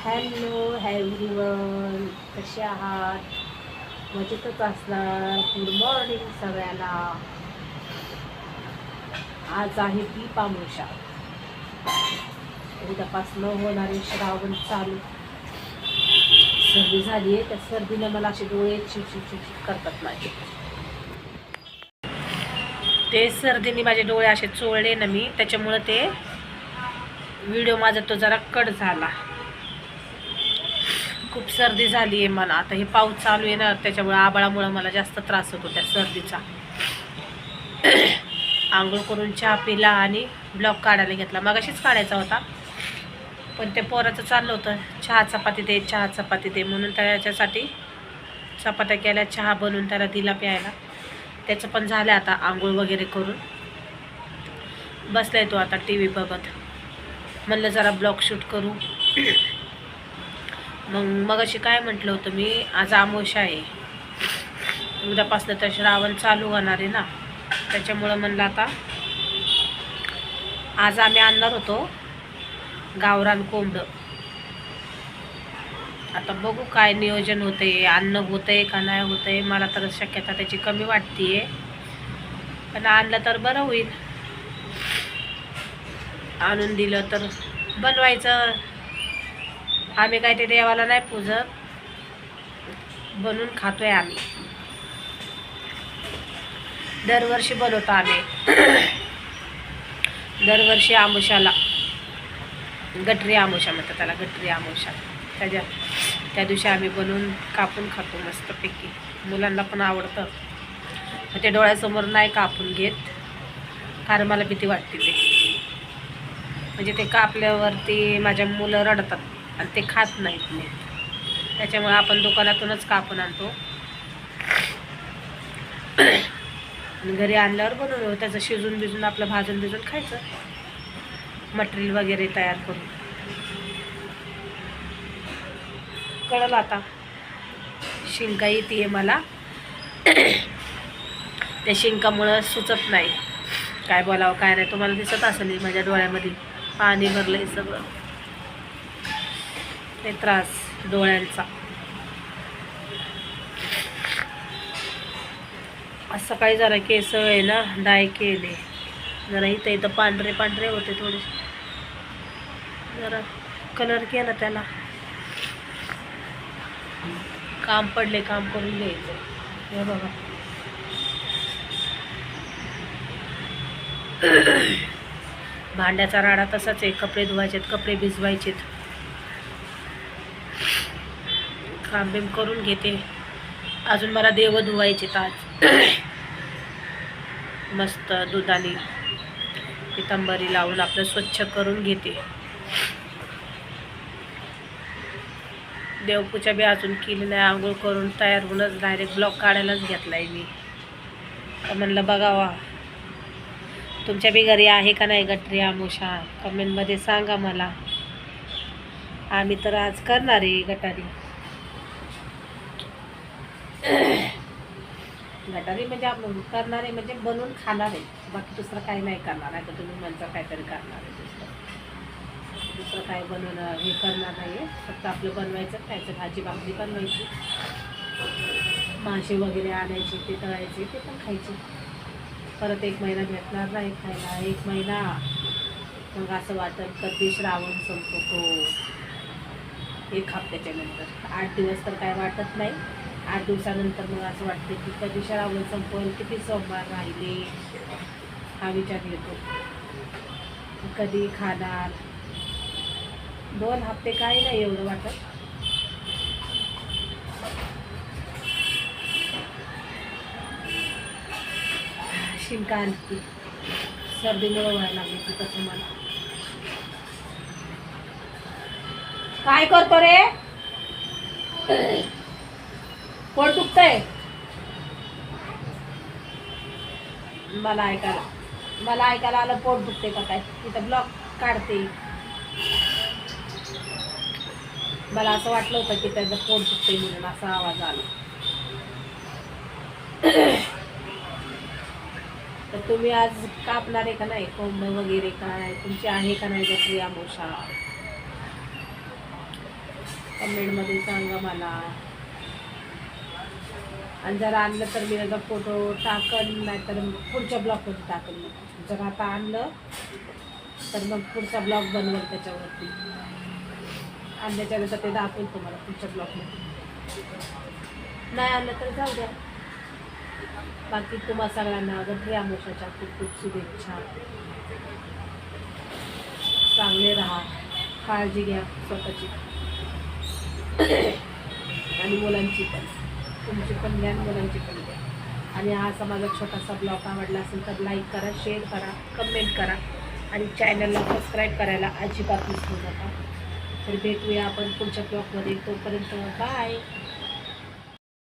Hello everyone, कसे आहात? मजेतच असणार. गुड मॉर्निंग सगळ्यांना. आज आहे दीप अमावस्या. उद्यापासनं होणारे श्रावण चालू. सर्दी झाली आहे, त्या सर्दीने मला असे डोळे चिडचिड करतात माझे. ते सर्दीने माझे डोळे असे चोळले ना मी, त्याच्यामुळं ते व्हिडिओ माझा तो जरा कट झाला. खूप सर्दी झाली आहे मला. आता हे पाऊस चालू आहे ना, त्याच्यामुळे आबाळामुळं मला जास्त त्रास होतो त्या सर्दीचा. आंघोळ करून चहा पिला आणि ब्लॉक काढायला घेतला. मगाशीच काढायचा होता, पण ते पोराचं चाललं होतं चहा चपाती दे, चहा चपाती दे म्हणून. त्याच्यासाठी चपात्या केल्या, चहा बनवून त्याला दिला प्यायला. त्याचं पण झालं. आता आंघोळ वगैरे करून बसलाय तो आता टी व्ही बघत. म्हणलं जरा ब्लॉग शूट करू. मग अशी काय म्हटलं होतं मी, आज अमावस्या आहे, उद्यापासनं तर श्रावण चालू होणार आहे ना, त्याच्यामुळं म्हणलं आता आज आम्ही आणणार होतो गावरान कोंबडं. आता बघू काय नियोजन होते, अन्न होतंय का नाही होतंय. मला तर शक्यता त्याची कमी वाटते, पण आणलं तर बरं होईल. आणून दिलं तर बनवायचं. आम्ही काय ते देवाला नाही पूजत, बनवून खातोय आम्ही. दरवर्षी बनवतो आम्ही. दरवर्षी अमावस्याला, गटरी अमावस्या म्हणतात त्याला, गटरी अमावस्या. त्या दिवशी आम्ही बनवून कापून खातो मस्तपैकी. मुलांना पण आवडतं. ते डोळ्यासमोर नाही कापून घेत, कारण मला भीती वाटते ते. म्हणजे ते कापल्यावरती माझ्या मुलं रडतात आणि ते खात नाहीत मी. त्याच्यामुळे आपण दुकानातूनच कापून आणतो. घरी आणल्यावर बनवून त्याचं शिजून भिजून आपलं भाजून भिजून खायचं, मटेरियल वगैरे तयार करून. कळलं आता. शिंका येते मला, त्या शिंकामुळं सुचत नाही काय बोलावं काय नाही. तुम्हाला दिसत असेल माझ्या डोळ्यामध्ये पाणी भरलंय सगळं. ते त्रास डोळ्यांचा. आज सकाळी जरा केस आहे ना डाय केले, जरा इथं पांढरे पांढरे होते थोडेसे, जरा कलर केला त्याला. काम पडले, काम करून घ्यायचं. हे बघा, भांड्याचा राडा तसाच आहे. कपडे धुवायचेत, कपडे भिजवायचेत. काम बिम करून घेते. अजून मला देव धुवायचेत आज. मस्त दुधाने पितांबरी लावून आपलं स्वच्छ करून घेते. देवपूजा बी अजून केली नाही. आंघोळ करून तयार होऊनच डायरेक्ट ब्लॉग काढायलाच घेतलाय मी. तर म्हणलं बघावा तुमच्या बी घरी आहे का नाही गटरी अमावस्या, कमेंटमध्ये सांगा मला. आम्ही तर आज करणार आहे गटारी. गटारी म्हणजे आपण करणार आहे, म्हणजे बनवून खाणार आहे. बाकी दुसरं काही नाही करणार आहे. तर तुम्ही म्हणता काहीतरी करणार आहे, दुसरं काय बनवणं हे करणार नाही आहे. फक्त आपलं बनवायचं, खायचं, भाजी भाकरी बनवायची, मासे वगैरे आणायचे, ते तळायचे, ते पण खायचे. परत 1 महिना भेटणार नाही खायला. 1 महिना मग असं वाटत कधी श्रावण संपतो. 1 हफ्त्याच्या नंतर 8 दिवस तर काय वाटत नाही. 8 दिवसानंतर मग असं वाटते की कधी श्रावण संपवेल, किती सोमवार राहिले हा विचार येतो. कधी खाणार. 2 हफ्ते काही नाही एवढं वाटत. शिंका आणखी सर्दीमुळे व्हायला लागली की कसं मला. काय करतो रे, पोट दुखतंय. मला ऐकायला आलं पोट दुखते का काय. तिथं ब्लॉक काढते. मला असं वाटलं होतं की त्याचं पोट दुखते म्हणून असा आवाज आला. तर तुम्ही आज कापणार आहे का नाही कोंबडं वगैरे, काय तुमची आहे का नाही गटरी अमावस्या. कमेंटमध्ये सांगा मला. आणि जर आणलं तर मी त्याचा फोटो टाकन, नाही तर पुढच्या ब्लॉगमध्ये टाकन. जर आता आणलं तर मग पुढचा ब्लॉग बनवेल त्याच्यावरती. आणल्याच्यानंतर ते दाखवेल तुम्हाला पुढच्या ब्लॉगमध्ये. नाही आणलं तर जाऊ द्या. बाकी तुम्हा सगळ्यांना गणपती अमावस्येच्या खूप खूप शुभेच्छा. चांगले राहा, काळजी घ्या स्वतःची आणि मुलांची पण. तुमची पण घ्या, मुलांची पण घ्या. आणि हा असा माझा छोटासा ब्लॉग आवडला असेल तर लाईक करा, शेअर करा, कमेंट करा आणि चॅनलला सबस्क्राईब करायला अजिबात विसरू नका. तर भेटूया आपण पुढच्या ब्लॉगमध्ये. तोपर्यंत बाय.